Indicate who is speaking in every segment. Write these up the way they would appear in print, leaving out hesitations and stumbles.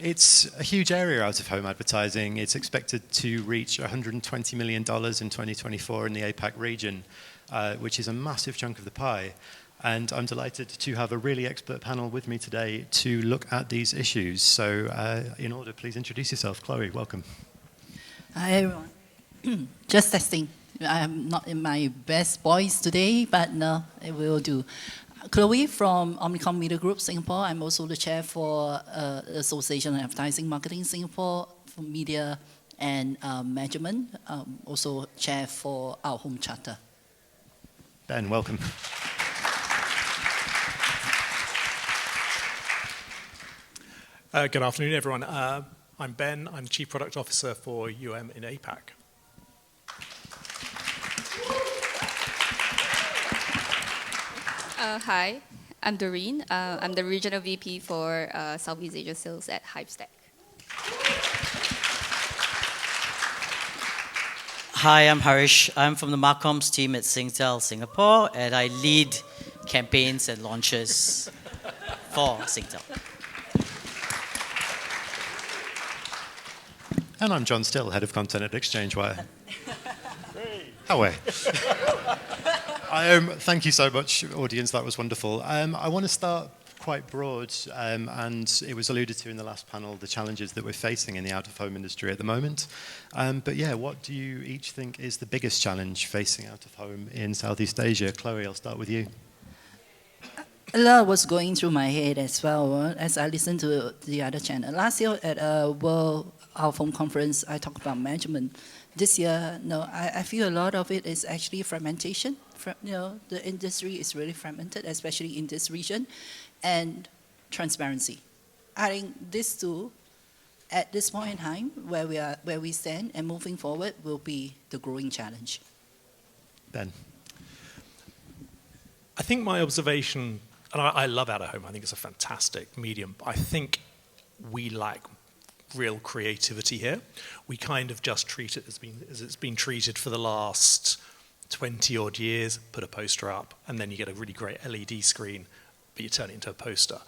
Speaker 1: It's a huge area out-of-home advertising. It's expected to reach $120 million in 2024 in the APAC region, which is a massive chunk of the pie. And I'm delighted to have a really expert panel with me today to look at these issues. So in order, please introduce yourself. Chloe, welcome.
Speaker 2: Hi, everyone. Just testing. I'm not in my best voice today, but no, it will do. Chloe from Omnicom Media Group, Singapore. I'm also the chair for Association of Advertising Marketing Singapore for Media and Measurement. Also chair for our home charter.
Speaker 1: Ben, welcome.
Speaker 3: Good afternoon, everyone. I'm Ben. I'm Chief Product Officer for UM in APAC.
Speaker 4: Hi, I'm Doreen. I'm the Regional VP for Southeast Asia Sales at Hivestack.
Speaker 5: Hi, I'm Harish. I'm from the Marcoms team at Singtel Singapore, and I lead campaigns and launches for Singtel.
Speaker 1: And I'm John Still, Head of Content at ExchangeWire. How are Thank you so much, audience. That was wonderful. I want to start quite broad, and it was alluded to in the last panel, the challenges that we're facing in the out-of-home industry at the moment. But yeah, what do you each think is the biggest challenge facing out-of-home in Southeast Asia? Chloe, I'll start with you.
Speaker 2: A lot was going through my head as well as I listened to the other channel. Last year at World Out-of-Home Conference, I talked about measurement. This year, no, I feel a lot of it is actually fragmentation. The industry is really fragmented, especially in this region, and transparency. I think these two, at this point in time, where we stand and moving forward, will be the growing challenge.
Speaker 1: Ben.
Speaker 3: I think my observation, and I love out-of-home, I think it's a fantastic medium. I think we lack real creativity here. We kind of just treat it as it's been treated for the last 20 odd years, put a poster up, and then you get a really great LED screen, but you turn it into a poster.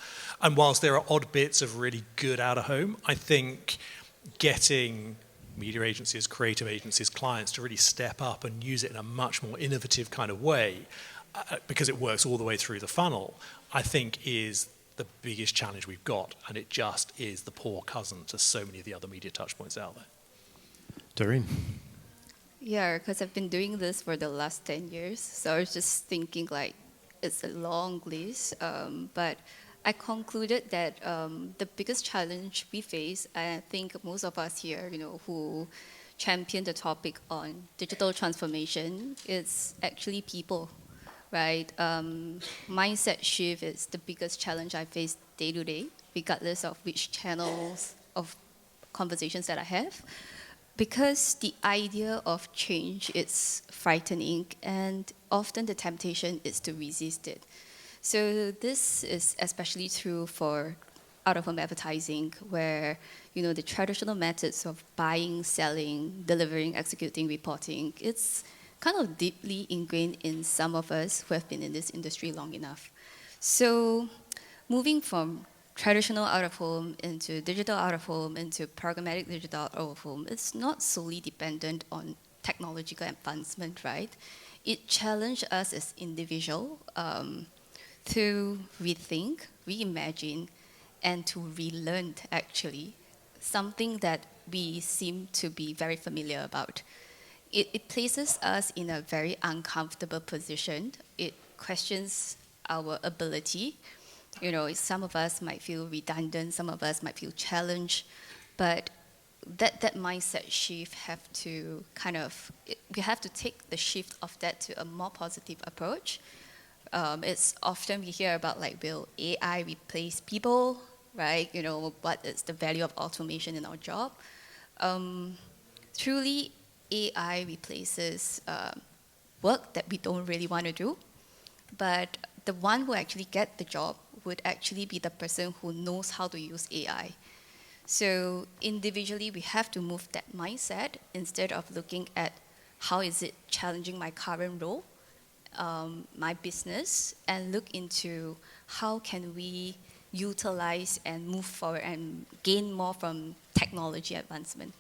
Speaker 3: And whilst there are odd bits of really good out-of-home, I think getting media agencies, creative agencies, clients to really step up and use it in a much more innovative kind of way, because it works all the way through the funnel, I think is the biggest challenge we've got, and it just is the poor cousin to so many of the other media touchpoints out there.
Speaker 1: Doreen.
Speaker 4: Yeah, because I've been doing this for the last 10 years, so I was just thinking like it's a long list, but I concluded that the biggest challenge we face, I think most of us here, who champion the topic on digital transformation, is actually people. Right, mindset shift is the biggest challenge I face day to day, regardless of which channels of conversations that I have, because the idea of change is frightening, and often the temptation is to resist it. So this is especially true for out-of-home advertising, where the traditional methods of buying, selling, delivering, executing, reporting, it's kind of deeply ingrained in some of us who have been in this industry long enough. So moving from traditional out-of-home into digital out-of-home into programmatic digital out-of-home, it's not solely dependent on technological advancement, right? It challenged us as individuals to rethink, reimagine, and to relearn, actually, something that we seem to be very familiar about. It places us in a very uncomfortable position. It questions our ability. Some of us might feel redundant, some of us might feel challenged, but that mindset shift we have to take the shift of that to a more positive approach. It's often we hear about will AI replace people, right? What is the value of automation in our job? Truly, AI replaces work that we don't really want to do, but the one who actually get the job would actually be the person who knows how to use AI. So individually, we have to move that mindset instead of looking at how is it challenging my current role, my business, and look into how can we utilize and move forward and gain more from technology advancement.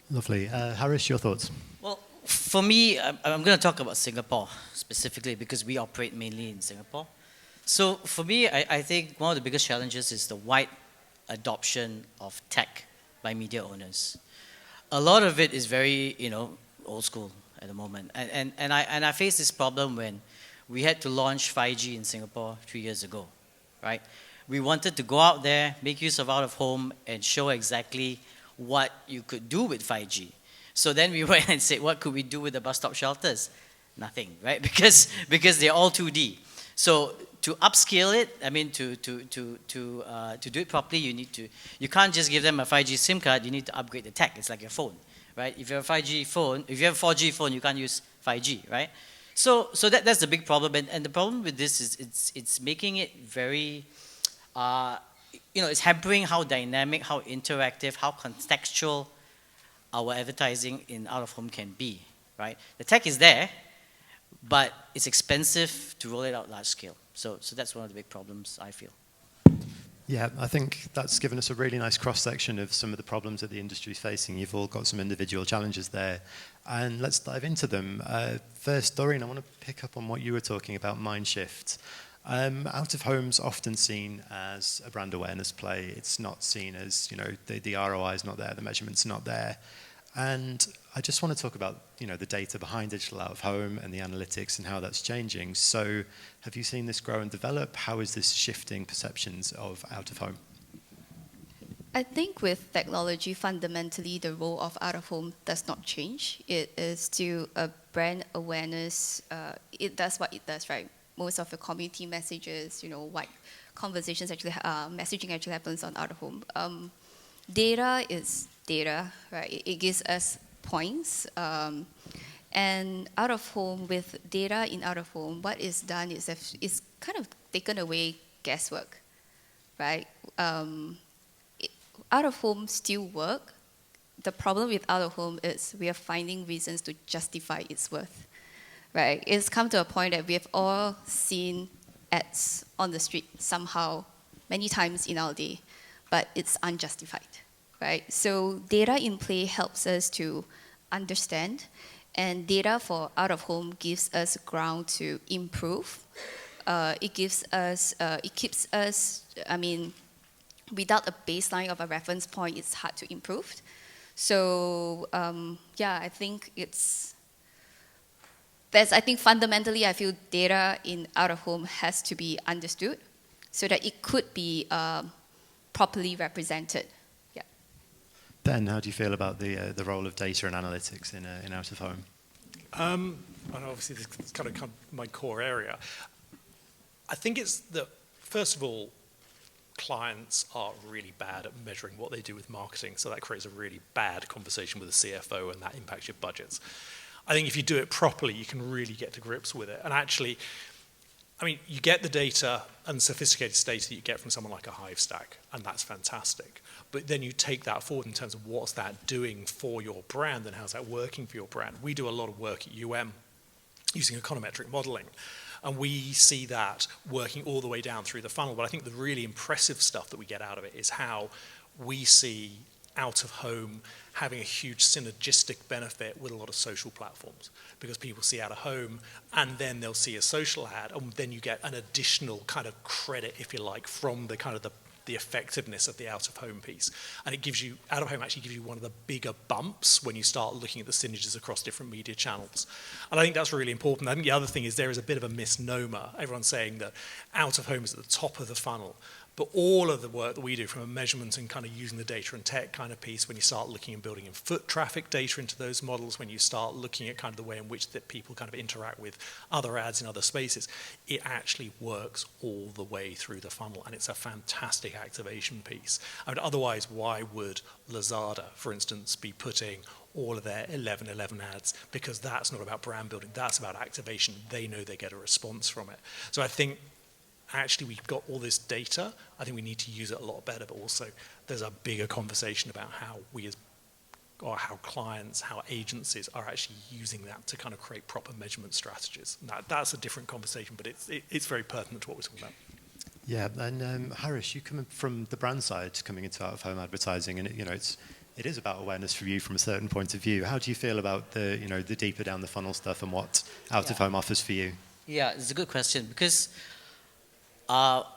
Speaker 1: Lovely. Harish, your thoughts?
Speaker 5: Well, for me, I'm going to talk about Singapore specifically because we operate mainly in Singapore. So for me, I think one of the biggest challenges is the wide adoption of tech by media owners. A lot of it is very, old school at the moment. And I faced this problem when we had to launch 5G in Singapore 3 years ago, right? We wanted to go out there, make use of out-of-home, and show exactly what you could do with 5G. So then we went and said, what could we do with the bus stop shelters? Nothing, right? Because they're all 2D. So to upscale it, to do it properly, you can't just give them a 5G SIM card. You need to upgrade the tech. It's like your phone, right? If you have a 5G phone, if you have a 4G phone, you can't use 5G, right? So that's the big problem. And the problem with this is it's making it very, it's hampering how dynamic, how interactive, how contextual our advertising in out-of-home can be, right? The tech is there, but it's expensive to roll it out large scale. So that's one of the big problems, I feel.
Speaker 1: Yeah, I think that's given us a really nice cross-section of some of the problems that the industry is facing. You've all got some individual challenges there. And let's dive into them. First, Doreen, I want to pick up on what you were talking about, mind shift. Out-of-home's often seen as a brand awareness play. It's not seen as, the ROI is not there, the measurement's not there. And I just want to talk about, the data behind digital out-of-home and the analytics and how that's changing. So have you seen this grow and develop? How is this shifting perceptions of out-of-home?
Speaker 4: I think with technology, fundamentally, the role of out-of-home does not change. It is still a brand awareness. It does what it does, right? Most of the community messages, what conversations actually, messaging actually happens on out-of-home. Data is data, right? It gives us points. And out-of-home, with data in out-of-home, what is done is it's kind of taken away guesswork, right? Out-of-home still work. The problem with out-of-home is we are finding reasons to justify its worth, right? It's come to a point that we have all seen ads on the street somehow, many times in our day, but it's unjustified, right? So data in play helps us to understand, and data for out-of-home gives us ground to improve. It keeps us, without a baseline of a reference point, it's hard to improve. So I think fundamentally, I feel data in out-of-home has to be understood so that it could be properly represented. Yeah.
Speaker 1: Ben, how do you feel about the role of data and analytics in out-of-home?
Speaker 3: And obviously, this is kind of my core area. I think it's that, first of all, clients are really bad at measuring what they do with marketing, so that creates a really bad conversation with the CFO, and that impacts your budgets. I think if you do it properly, you can really get to grips with it. And actually, you get the data and sophisticated data that you get from someone like a Hivestack, and that's fantastic. But then you take that forward in terms of what's that doing for your brand and how's that working for your brand. We do a lot of work at UM using econometric modeling. And we see that working all the way down through the funnel. But I think the really impressive stuff that we get out of it is how we see out-of-home having a huge synergistic benefit with a lot of social platforms. Because people see out-of-home, and then they'll see a social ad, and then you get an additional kind of credit, if you like, from the kind of the effectiveness of the out-of-home piece. And it gives you, out-of-home actually gives you one of the bigger bumps when you start looking at the synergies across different media channels. And I think that's really important. I think the other thing is there is a bit of a misnomer. Everyone's saying that out-of-home is at the top of the funnel. But all of the work that we do from a measurement and kind of using the data and tech kind of piece, when you start looking and building in foot traffic data into those models, when you start looking at kind of the way in which that people kind of interact with other ads in other spaces, it actually works all the way through the funnel. And it's a fantastic activation piece. Otherwise, why would Lazada, for instance, be putting all of their 11/11 ads? Because that's not about brand building. That's about activation. They know they get a response from it. So I think actually we've got all this data. I think we need to use it a lot better, but also there's a bigger conversation about how how clients, how agencies are actually using that to kind of create proper measurement strategies. Now, that's a different conversation, but it's very pertinent to what we're talking about.
Speaker 1: Yeah, and Harish, you come from the brand side, coming into out-of-home advertising, and it is about awareness for you from a certain point of view. How do you feel about the deeper down the funnel stuff and what out-of-home offers for you?
Speaker 5: Yeah, it's a good question because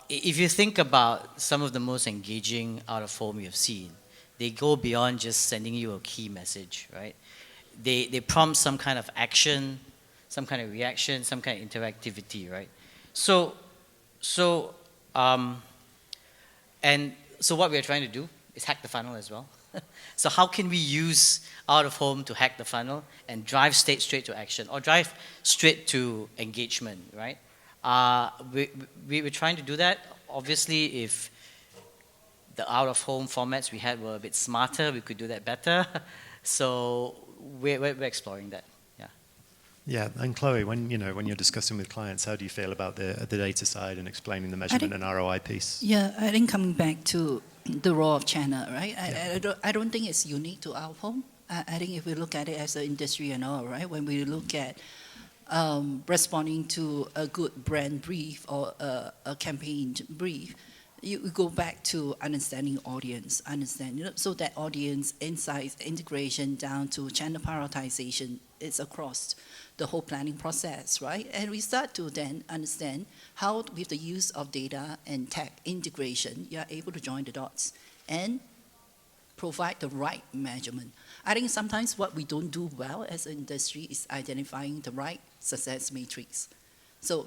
Speaker 5: if you think about some of the most engaging out-of-home you've seen, they go beyond just sending you a key message, right? They prompt some kind of action, some kind of reaction, some kind of interactivity, right? So what we're trying to do is hack the funnel as well. So how can we use out-of-home to hack the funnel and drive straight to action or drive straight to engagement, right? We're trying to do that. Obviously, if the out-of-home formats we had were a bit smarter, we could do that better. So we're exploring that.
Speaker 1: Yeah, and Chloe, when you're discussing with clients, how do you feel about the data side and explaining the measurement and ROI piece?
Speaker 2: Yeah, I think coming back to the role of channel, right?
Speaker 1: Yeah.
Speaker 2: I don't think it's unique to our home. I think if we look at it as an industry and all, right? When we look at responding to a good brand brief or a campaign brief, you go back to understanding audience, so that audience insights, integration down to channel prioritization is across the whole planning process, right? And we start to then understand how, with the use of data and tech integration, you are able to join the dots and provide the right measurement. I think sometimes what we don't do well as an industry is identifying the right success matrix. So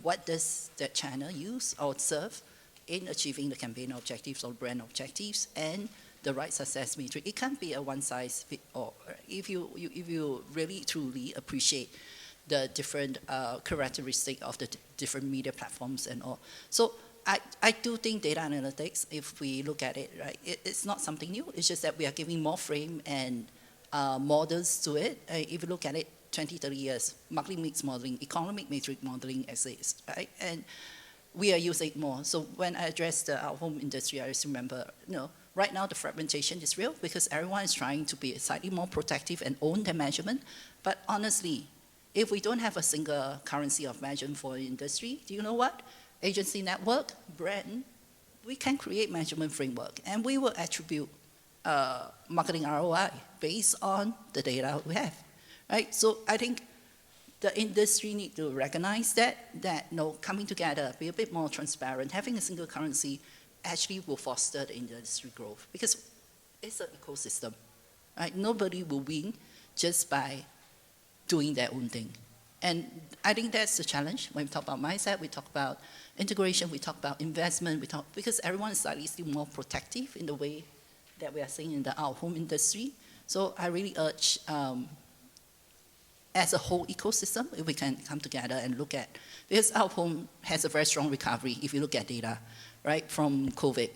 Speaker 2: what does that channel use or serve in achieving the campaign objectives or brand objectives and the right success matrix? It can't be a one size fit all. If you really truly appreciate the different characteristics of the different media platforms and all. So I do think data analytics, if we look at it, right, it's not something new. It's just that we are giving more frame and models to it. If you look at it, 20, 30 years, marketing mix modeling, economic matrix modeling exists, right? And we are using it more. So when I address the out-of-home industry, I just remember, right now the fragmentation is real because everyone is trying to be slightly more protective and own their measurement. But honestly, if we don't have a single currency of measurement for the industry, do you know what? Agency network, brand, we can create measurement framework and we will attribute marketing ROI based on the data we have, right? So I think the industry need to recognize that coming together, be a bit more transparent, having a single currency actually will foster the industry growth because it's an ecosystem, right? Nobody will win just by doing their own thing. And I think that's the challenge. When we talk about mindset, we talk about integration, we talk about investment, because everyone is slightly still more protective in the way that we are seeing in the out-of-home industry. So I really urge, as a whole ecosystem, if we can come together and look at, because out-of-home has a very strong recovery if you look at data, right, from COVID.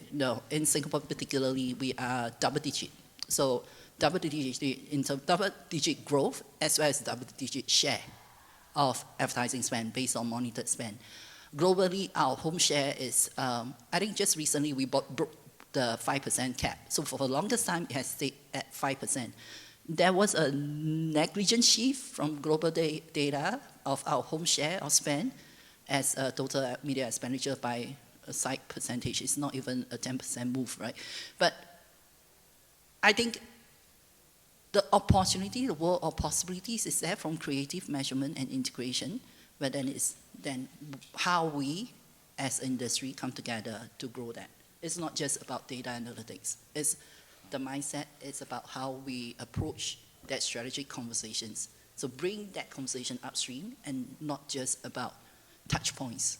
Speaker 2: In Singapore particularly, we are double digit. So double-digit growth as well as double-digit share of advertising spend based on monitored spend. Globally, our home share is, I think just recently we broke the 5% cap. So for the longest time, it has stayed at 5%. There was a negligent shift from global data of our home share of spend as a total media expenditure by a side percentage. It's not even a 10% move, right? But I think the opportunity, the world of possibilities is there from creative measurement and integration, but then how we as industry come together to grow that. It's not just about data analytics. It's the mindset. It's about how we approach that strategic conversations. So bring that conversation upstream and not just about touch points.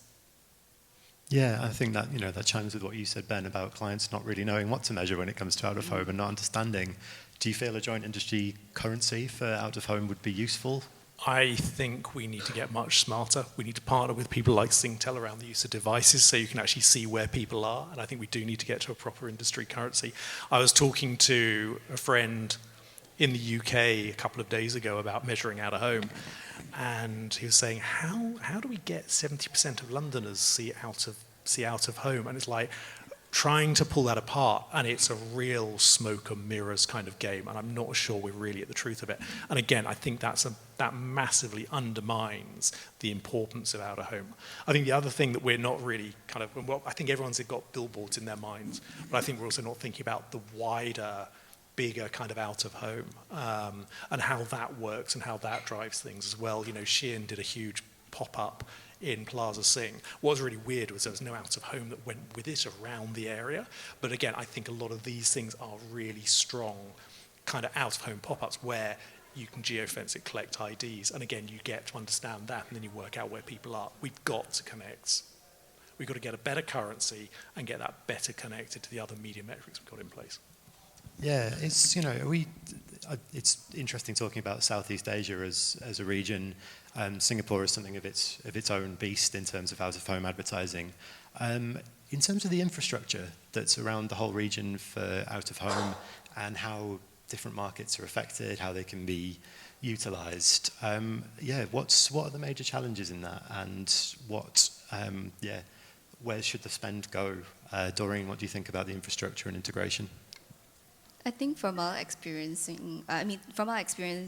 Speaker 1: Yeah, I think that that chimes with what you said, Ben, about clients not really knowing what to measure when it comes to out-of-home and not understanding. Do you feel a joint industry currency for out-of-home would be useful?
Speaker 3: I think we need to get much smarter. We need to partner with people like Singtel around the use of devices so you can actually see where people are. And I think we do need to get to a proper industry currency. I was talking to a friend in the UK a couple of days ago about measuring out of home. And he was saying, how do we get 70% of Londoners see out of home? And it's like, trying to pull that apart, and it's a real smoke and mirrors kind of game, and I'm not sure we're really at the truth of it. And again, I think that massively undermines the importance of out of home. I think the other thing that we're not really kind of, well, I think everyone's got billboards in their minds, but I think we're also not thinking about the wider, bigger kind of out of home, and how that works and how that drives things as well. You know, Shein did a huge pop-up in Plaza Sing. What was really weird was there was no out of home that went with it around the area. But again, I think a lot of these things are really strong kind of out of home pop-ups where you can geofence it, collect IDs, and again, you get to understand that, and then you work out where people are. We've got to connect. We've got to get a better currency and get that better connected to the other media metrics we've got in place.
Speaker 1: Yeah, it's, you know, it's interesting talking about Southeast Asia as a region. Singapore is something of its own beast in terms of out-of-home advertising. In terms of the infrastructure that's around the whole region for out-of-home and how different markets are affected, how they can be utilised, what are the major challenges in that, and where should the spend go? Doreen, what do you think about the infrastructure and integration?
Speaker 4: I think from our experience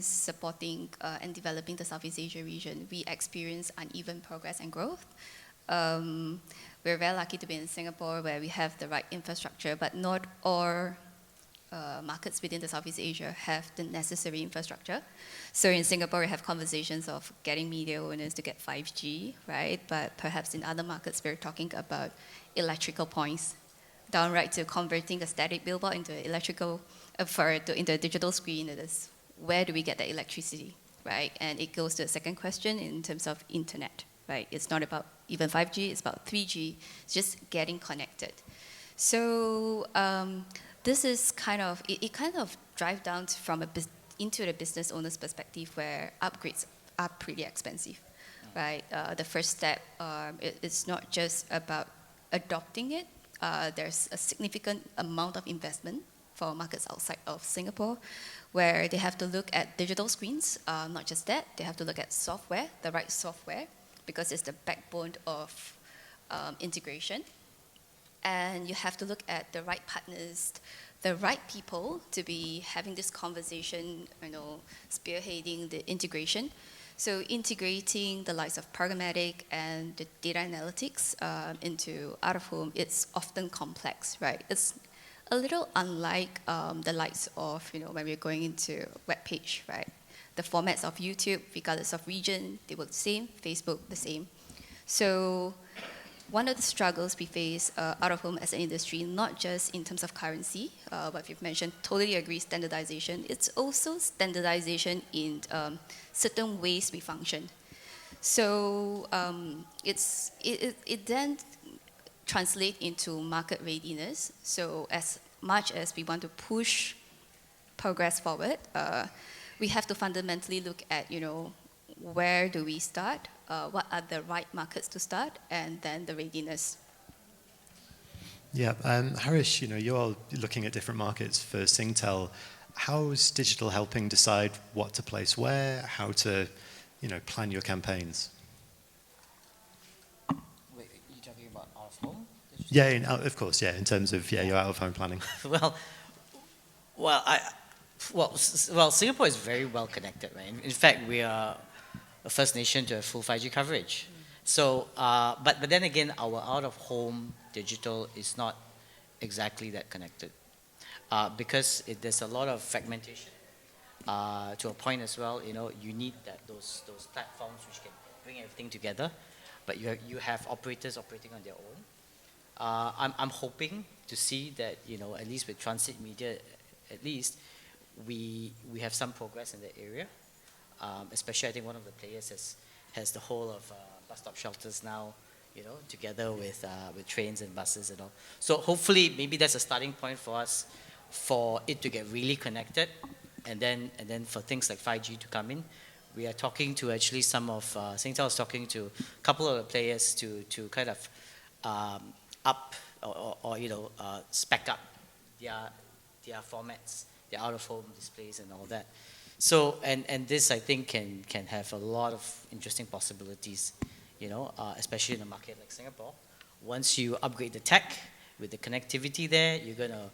Speaker 4: supporting and developing the Southeast Asia region, we experience uneven progress and growth. We're very lucky to be in Singapore where we have the right infrastructure, but not all markets within the Southeast Asia have the necessary infrastructure. So in Singapore, we have conversations of getting media owners to get 5G, right? But perhaps in other markets, we're talking about electrical points, downright to converting a static billboard into into a digital screen. It is, where do we get the electricity, right? And it goes to the second question in terms of internet, right? It's not about even 5G, it's about 3G, it's just getting connected. So this is kind of, it kind of drives down from into the business owner's perspective where upgrades are pretty expensive, right? The first step, it's not just about adopting it. There's a significant amount of investment for markets outside of Singapore, where they have to look at digital screens. Not just that, they have to look at software, the right software, because it's the backbone of integration. And you have to look at the right partners, the right people to be having this conversation, spearheading the integration. So integrating the likes of programmatic and the data analytics into out-of-home, it's often complex, right? It's a little unlike the likes of, when we're going into web page, right? The formats of YouTube, regardless of region, they were the same, Facebook the same. So one of the struggles we face out-of-home as an industry, not just in terms of currency, what you've mentioned, totally agree, standardization. It's also standardization in certain ways we function. So it then translates into market readiness. So as much as we want to push progress forward, we have to fundamentally look at, where do we start? What are the right markets to start, and then the readiness.
Speaker 1: Yeah, Harish, you're looking at different markets for Singtel. How's digital helping decide what to place where, how to, plan your campaigns?
Speaker 5: Wait, are you talking about out of home?
Speaker 1: Yeah, of course, yeah, in terms of, your out of home planning.
Speaker 5: Well, Singapore is very well connected, right? In fact, we are a first nation to have full 5G coverage. So, but then again, our out-of-home digital is not exactly that connected because there's a lot of fragmentation to a point as well. You need those platforms which can bring everything together, but you have operators operating on their own. I'm hoping to see that at least with transit media, at least we have some progress in that area. Especially, I think one of the players has the whole of bus stop shelters now, together with trains and buses and all. So hopefully, maybe that's a starting point for us, for it to get really connected, and then for things like 5G to come in. We are talking to actually some of Singtel is talking to a couple of the players to kind of up or spec up their formats, their out of home displays and all that. So, and this, I think, can have a lot of interesting possibilities, especially in a market like Singapore. Once you upgrade the tech, With the connectivity there, you're going to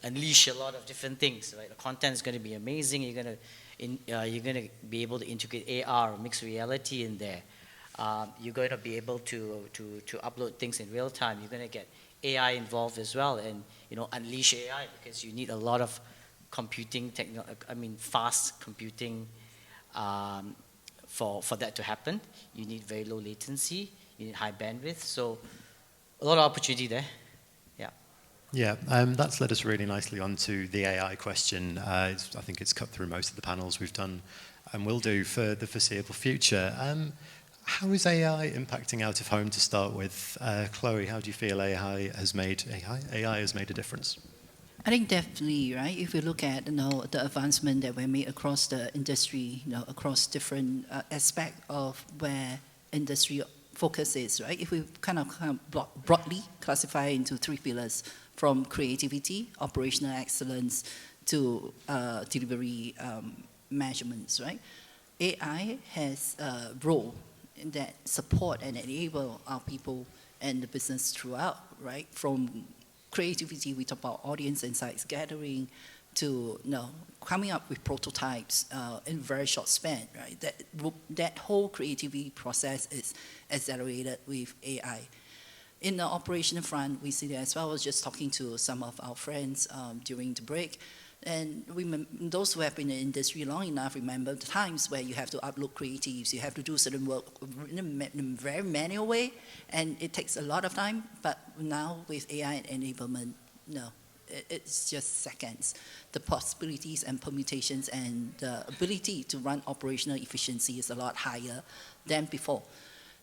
Speaker 5: unleash a lot of different things, right? The content is going to be amazing. You're going to be able to integrate AR, mixed reality in there. You're going to be able to upload things in real time. You're going to get AI involved as well, and unleash AI, because you need a lot of computing fast computing for that to happen. You need very low latency. You need high bandwidth. So a lot of opportunity there.
Speaker 1: Yeah, that's led us really nicely onto the AI question. I think it's cut through most of the panels we've done and will do for the foreseeable future. How is AI impacting out of home to start with? Chloe, how do you feel AI has made a difference?
Speaker 2: I think definitely, right? If you look at the advancement that we made across the industry, across different aspects of where industry focus is, right? If we kind of broadly classify into 3 pillars, from creativity, operational excellence, to delivery measurements, right? AI has a role that support and enable our people and the business throughout, right? From creativity, we talk about audience insights gathering, to coming up with prototypes in very short span, right? That whole creativity process is accelerated with AI. In the operational front, we see that as well. I was just talking to some of our friends during the break, and those who have been in the industry long enough remember the times where you have to upload creatives, you have to do certain work in a very manual way, and it takes a lot of time. But now with AI enablement, it's just seconds. The possibilities and permutations and the ability to run operational efficiency is a lot higher than before.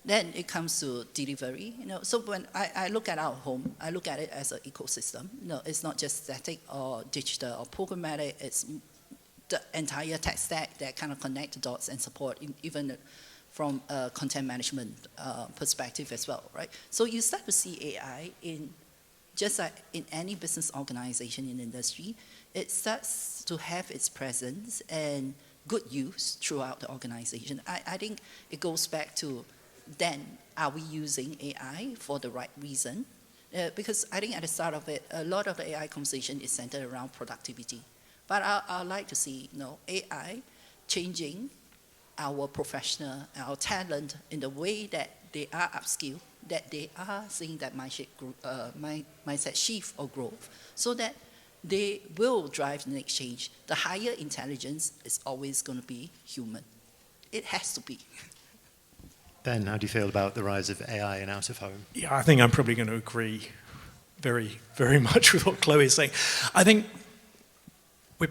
Speaker 2: Then it comes to delivery. So when I look at our home, I look at it as an ecosystem. It's not just static or digital or programmatic. It's the entire tech stack that kind of connect the dots and support even from a content management perspective as well, right? So you start to see AI just like in any business organization in the industry, it starts to have its presence and good use throughout the organization. I think it goes back to, then are we using AI for the right reason? Because I think at the start of it, a lot of the AI conversation is centered around productivity. But I'd like to see AI changing our professional, our talent in the way that they are upskilled, that they are seeing that mindset shift or growth, so that they will drive the next change. The higher intelligence is always going to be human. It has to be.
Speaker 1: Ben, how do you feel about the rise of AI in out of home?
Speaker 3: Yeah, I think I'm probably going to agree very, very much with what Chloe is saying. I think we're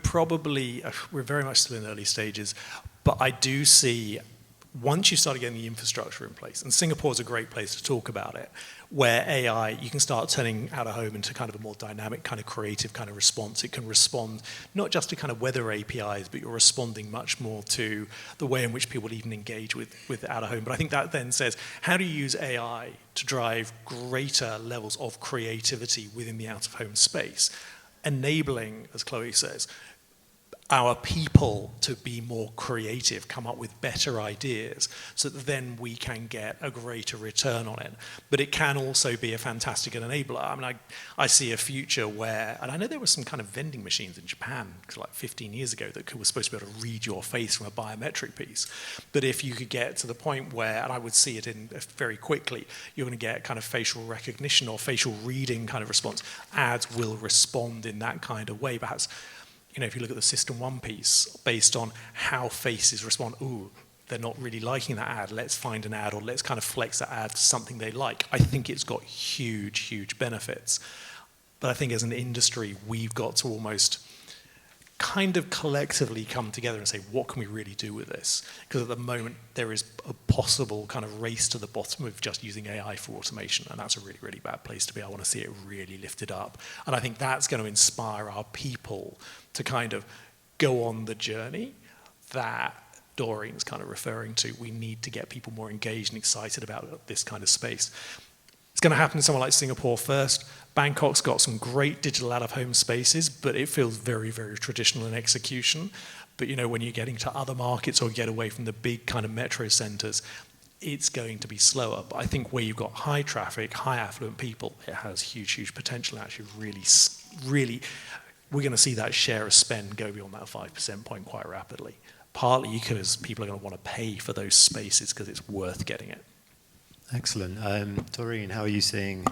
Speaker 3: very much still in early stages, but I do see, once you start getting the infrastructure in place, and Singapore is a great place to talk about it, where AI, you can start turning out of home into kind of a more dynamic, kind of creative kind of response. It can respond not just to kind of weather APIs, but you're responding much more to the way in which people even engage with out of home. But I think that then says, how do you use AI to drive greater levels of creativity within the out of home space? Enabling, as Chloe says, our people to be more creative, come up with better ideas, so that then we can get a greater return on it. But it can also be a fantastic enabler. I mean, I see a future where, and I know there were some kind of vending machines in Japan, like 15 years ago, that were supposed to be able to read your face from a biometric piece. But if you could get to the point where, and I would see it in very quickly, you're going to get kind of facial recognition or facial reading kind of response. Ads will respond in that kind of way. Perhaps, if you look at the System 1 piece, based on how faces respond, they're not really liking that ad, let's find an ad, or let's kind of flex that ad to something they like. I think it's got huge, huge benefits. But I think as an industry, we've got to almost kind of collectively come together and say, what can we really do with this? Because at the moment, there is a possible kind of race to the bottom of just using AI for automation, and that's a really, really bad place to be. I want to see it really lifted up. And I think that's going to inspire our people to kind of go on the journey that Doreen's kind of referring to. We need to get people more engaged and excited about this kind of space. It's going to happen in somewhere like Singapore first. Bangkok's got some great digital out-of-home spaces, but it feels very, very traditional in execution. But when you're getting to other markets or get away from the big kind of metro centers, it's going to be slower. But I think where you've got high traffic, high affluent people, it has huge, huge potential. Actually, really, we're going to see that share of spend go beyond that 5% point quite rapidly. Partly because people are going to want to pay for those spaces because it's worth getting it.
Speaker 1: Excellent. Doreen, how are you seeing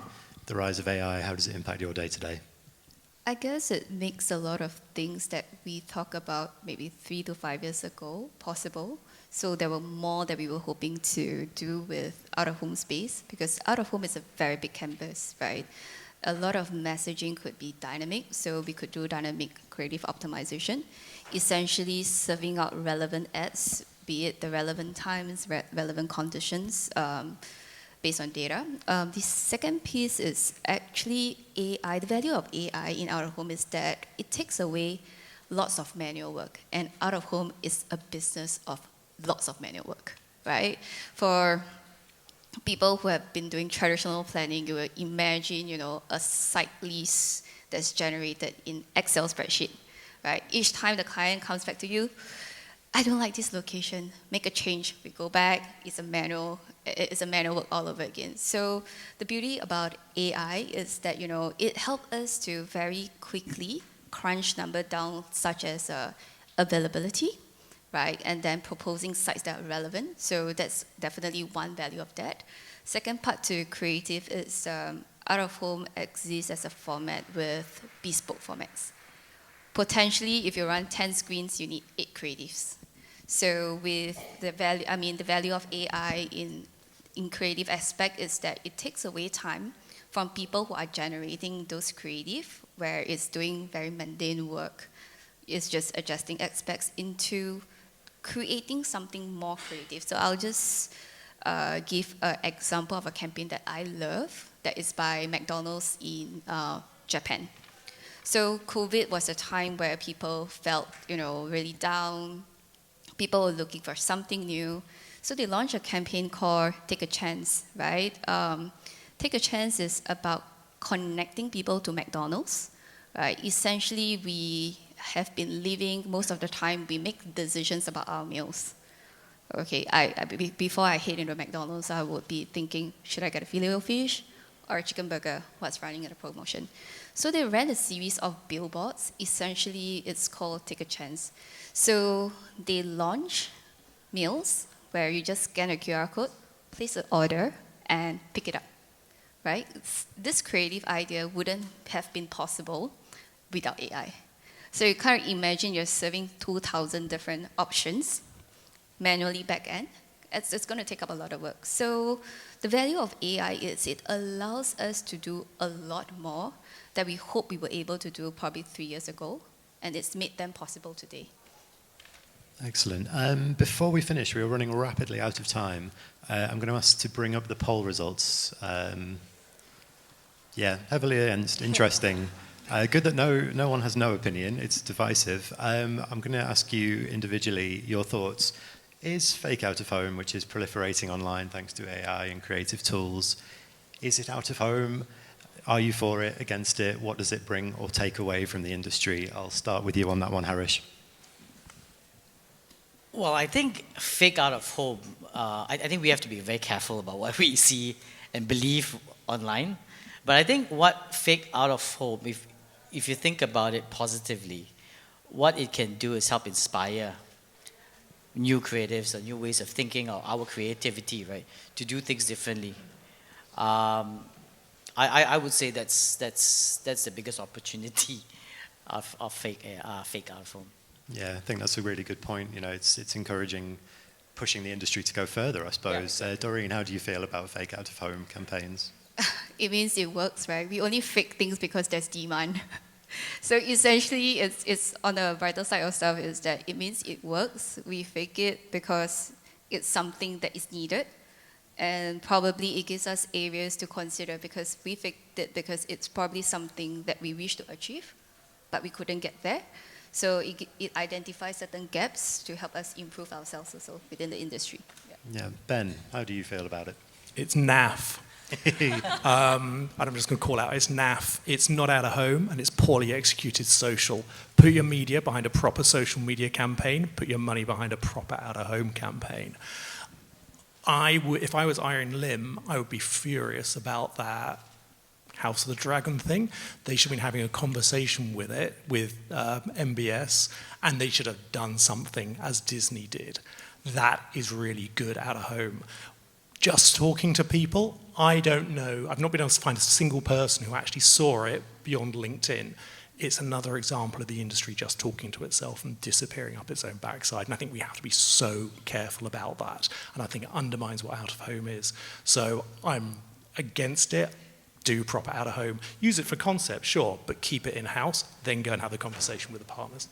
Speaker 1: the rise of AI? How does it impact your day-to-day?
Speaker 4: I guess it makes a lot of things that we talked about maybe 3 to 5 years ago possible. So there were more that we were hoping to do with out-of-home space, because out-of-home is a very big canvas, right? A lot of messaging could be dynamic, so we could do dynamic creative optimization, essentially serving out relevant ads, be it the relevant times, relevant conditions, based on data. The second piece is actually AI. The value of AI in out-of-home is that it takes away lots of manual work, and out-of-home is a business of lots of manual work, right? For people who have been doing traditional planning, you will imagine, a site list that's generated in Excel spreadsheet, right? Each time the client comes back to you, I don't like this location, make a change. We go back, it's a manual work all over again. So the beauty about AI is that, it helps us to very quickly crunch number down, such as availability, right? And then proposing sites that are relevant. So that's definitely one value of that. Second part to creative is out-of-home exists as a format with bespoke formats. Potentially, if you run 10 screens, you need 8 creatives. So with the value of AI in creative aspect is that it takes away time from people who are generating those creative, where it's doing very mundane work. It's just adjusting aspects into creating something more creative. So I'll just give an example of a campaign that I love, that is by McDonald's in Japan. So COVID was a time where people felt, really down. People were looking for something new. So they launched a campaign called Take a Chance, right? Take a Chance is about connecting people to McDonald's, right? Essentially, we have been living, most of the time, we make decisions about our meals. Okay, before I head into McDonald's, I would be thinking, should I get a filet-o-fish or a chicken burger? What's running at a promotion? So they ran a series of billboards. Essentially, it's called Take a Chance. So they launch meals where you just scan a QR code, place an order, and pick it up, right? This creative idea wouldn't have been possible without AI. So you can't imagine you're serving 2,000 different options manually back end. It's going to take up a lot of work. So the value of AI is it allows us to do a lot more that we hope we were able to do probably 3 years ago, and it's made them possible today.
Speaker 1: Excellent. Before we finish, we are running rapidly out of time. I'm going to ask to bring up the poll results. Heavily interesting. Good that no one has no opinion. It's divisive. I'm going to ask you individually your thoughts. Is fake out of home, which is proliferating online thanks to AI and creative tools, is it out of home? Are you for it, against it? What does it bring or take away from the industry? I'll start with you on that one, Harish.
Speaker 5: Well, I think fake out of home, I think we have to be very careful about what we see and believe online. But I think what fake out of home, if you think about it positively, what it can do is help inspire new creatives or new ways of thinking, or our creativity, right, to do things differently. I would say that's the biggest opportunity of fake out of home.
Speaker 1: Yeah, I think that's a really good point. It's encouraging, pushing the industry to go further, I suppose. Yeah. Doreen, how do you feel about fake out of home campaigns?
Speaker 4: It means it works, right? We only fake things because there's demand. So essentially, it's on the brighter side of stuff is that it means it works. We fake it because it's something that is needed. And probably it gives us areas to consider, because we faked it because it's probably something that we wish to achieve, but we couldn't get there. So it identifies certain gaps to help us improve ourselves also within the industry.
Speaker 1: Yeah. Ben, how do you feel about it?
Speaker 3: It's naff. And I'm just going to call out, it's naff. It's not out of home, and it's poorly executed social. Put your media behind a proper social media campaign. Put your money behind a proper out of home campaign. if I was Iron Lim, I would be furious about that House of the Dragon thing. They should have been having a conversation with it, with MBS, and they should have done something as Disney did. That is really good out of home. Just talking to people, I don't know. I've not been able to find a single person who actually saw it beyond LinkedIn. It's another example of the industry just talking to itself and disappearing up its own backside. And I think we have to be so careful about that. And I think it undermines what out of home is. So I'm against it. Do proper out of home. Use it for concept, sure, but keep it in-house. Then go and have the conversation with the partners.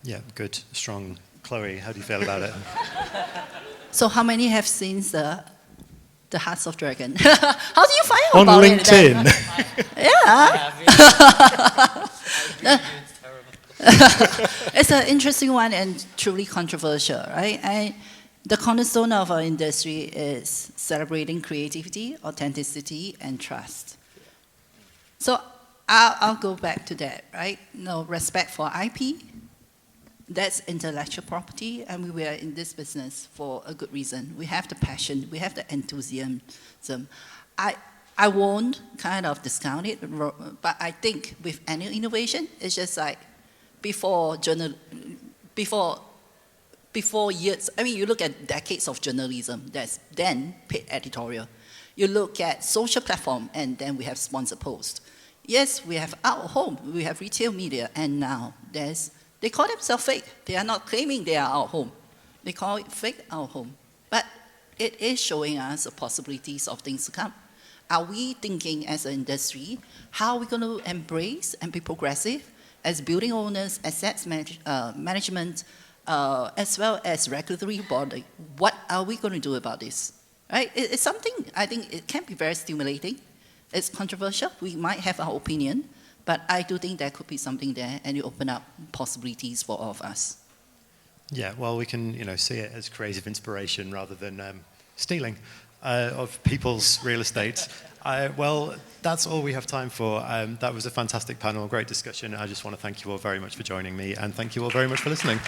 Speaker 1: Yeah, good, strong. Chloe, how do you feel about it?
Speaker 2: So how many have seen the Hearts of Dragon? How do you find out
Speaker 3: on
Speaker 2: about
Speaker 3: LinkedIn.
Speaker 2: it? Yeah. It's an interesting one and truly controversial, right? The cornerstone of our industry is celebrating creativity, authenticity, and trust. So I'll go back to that, right? No, respect for IP. That's intellectual property, and we were in this business for a good reason. We have the passion, we have the enthusiasm. I won't kind of discount it, but I think with any innovation, it's just like before years, I mean, you look at decades of journalism, that's then paid editorial. You look at social platform, and then we have sponsored posts. Yes, we have out of home, we have retail media, and now they call themselves fake. They are not claiming they are out of home. They call it fake out of home. But it is showing us the possibilities of things to come. Are we thinking as an industry, how are we going to embrace and be progressive as building owners, assets management, as well as regulatory body? What are we going to do about this? Right? It's something, I think it can be very stimulating. It's controversial. We might have our opinion, but I do think there could be something there, and you open up possibilities for all of us.
Speaker 1: Yeah, well, we can see it as creative inspiration rather than stealing of people's real estate. Well, that's all we have time for. That was a fantastic panel, great discussion. I just want to thank you all very much for joining me, and thank you all very much for listening.